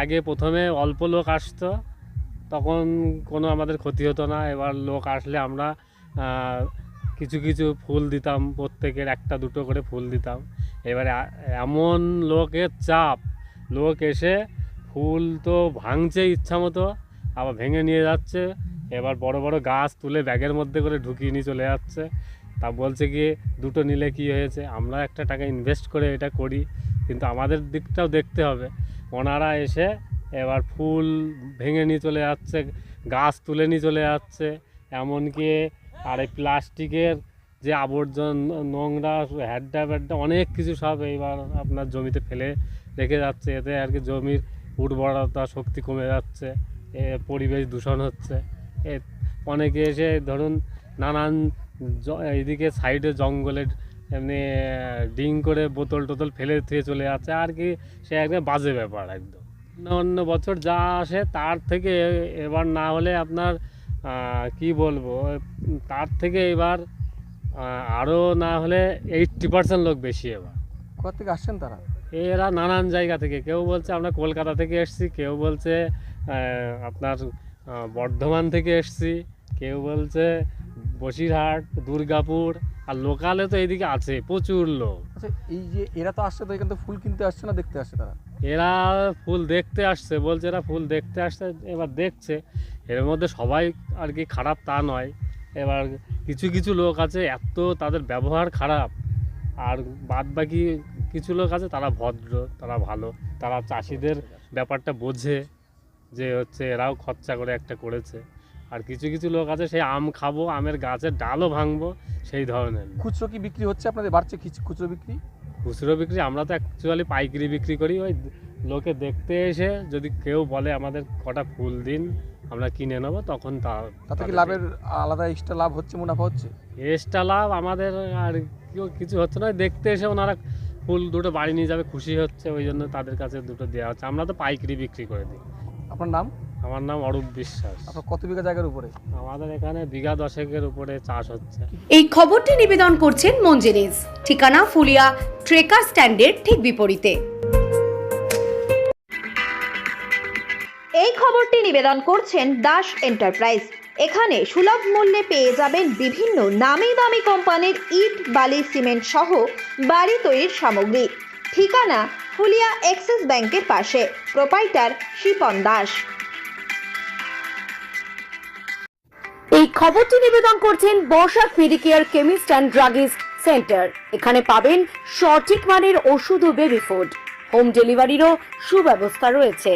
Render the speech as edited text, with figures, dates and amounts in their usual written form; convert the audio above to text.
আগে প্রথমে অল্প লোক আসতো, তখন কোনো আমাদের ক্ষতি হতো না। এবার লোক আসলে আমরা কিছু কিছু ফুল দিতাম, প্রত্যেকের একটা দুটো করে ফুল দিতাম। এবারে এমন লোকের চাপ, লোক এসে ফুল তো ভাঙছে ইচ্ছা মতো, আবার ভেঙে নিয়ে যাচ্ছে। এবার বড় বড় গাছ তুলে ব্যাগের মধ্যে করে ঢুকিয়ে নিয়ে চলে যাচ্ছে। তা বলছে কি দুটো নিলে কি হয়েছে, আমরা একটা টাকা ইনভেস্ট করে এটা করি, কিন্তু আমাদের দিকটাও দেখতে হবে। ওনারা এসে এবার ফুল ভেঙে নিয়ে চলে যাচ্ছে, গাছ তুলে নিয়ে চলে যাচ্ছে। এমনকি আর এই প্লাস্টিকের যে আবর্জনা, নোংরা, হ্যাড্ডা ব্যাড্ডা অনেক কিছু সব এইবার আপনার জমিতে ফেলে রেখে যাচ্ছে। এতে আর কি জমির উর্বরতা শক্তি কমে যাচ্ছে, পরিবেশ দূষণ হচ্ছে। অনেকে এসে ধরুন নানান এইদিকে সাইডে জঙ্গলের এমনি ডিং করে বোতল টোতল ফেলে দিয়ে চলে যাচ্ছে আর কি। সে একদম বাজে ব্যাপার একদম। অন্য বছর যা আসে তার থেকে এবার না হলে আপনার কি বলবো, তার থেকে এবার আরও না হলে 80% লোক বেশি। এবার কোথা থেকে আসছেন তারা? এরা নানান জায়গা থেকে, কেউ বলছে আমরা কলকাতা থেকে এসেছি, কেউ বলছে আপনার বর্ধমান থেকে এসেছি, কেউ বলছে বসিরহাট, দুর্গাপুর, আর লোকালে তো এইদিকে আছে প্রচুর লোক। আচ্ছা, এই যে এরা তো আসছে, তো এখান থেকে ফুল কিনতে আসছে না দেখতে আসছে তারা? এরা ফুল দেখতে আসছে, বলছে এরা ফুল দেখতে আসছে, এবার দেখছে। এর মধ্যে সবাই আর কি খারাপ তা নয়। এবার কিছু কিছু লোক আছে এত তাদের ব্যবহার খারাপ, আর বাদ বাকি কিছু লোক আছে তারা ভদ্র, তারা ভালো, তারা চাষিদের ব্যাপারটা বোঝে যে হচ্ছে এরাও খরচা করে একটা করেছে। আর কিছু কিছু লোক আছে সেই আম খাবো, আমের গাছের ডালও ভাঙবো, সেই ধরনের। খুচরো কি বিক্রি হচ্ছে আপনাদের? বাড়ছে খুচরো বিক্রি? খুচরো বিক্রি আমরা তো অ্যাকচুয়ালি পাইকারি বিক্রি করি। ওই লোকে দেখতে এসে যদি কেউ বলে আমাদের কটা ফুল দিন, আমরা কিনে নেবো, তখন তাতে কি লাভের আলাদা এক্সট্রা লাভ হচ্ছে, মুনাফা হচ্ছে? এক্সট্রা লাভ আমাদের আর কিছু হচ্ছে না। দেখতে এসে ওনারা ফুল দুটো বাড়ি নিয়ে যাবে, খুশি হচ্ছে, ওই জন্য তাদের কাছে দুটো দেওয়া হচ্ছে। আমরা তো পাইকারি বিক্রি করে দিই। আপনার নাম? আমার নাম অরূপ বিশ্বাস। আপনার কত বিঘা জায়গার উপরে? আমাদের এখানে বিঘা 10 উপরে চাষ হচ্ছে। এই খবরটি নিবেদন করছেন মঞ্জেরিজ, ঠিকানা ফুলিয়া ট্রেকার স্ট্যান্ডের ঠিক বিপরীতে। এই খবরটি নিবেদন করছেন দাস এন্টারপ্রাইজ। এখানে সুলভ মূল্যে পেয়ে যাবেন বিভিন্ন নামি দামি কোম্পানির ইট, বালি, সিমেন্ট সহ বাড়ি তৈরির সামগ্রী। ঠিকানা ফুলিয়া এক্সিস ব্যাংকের পাশে। প্রোপাইটার শিপন দাস। এই খবরটি নিবেদন করছেন Barsha medicare chemist and druggist centre. এখানে পাবেন সঠিক মানের ওষুধ ও বেবি ফুড। হোম ডেলিভারিরও সুব্যবস্থা রয়েছে।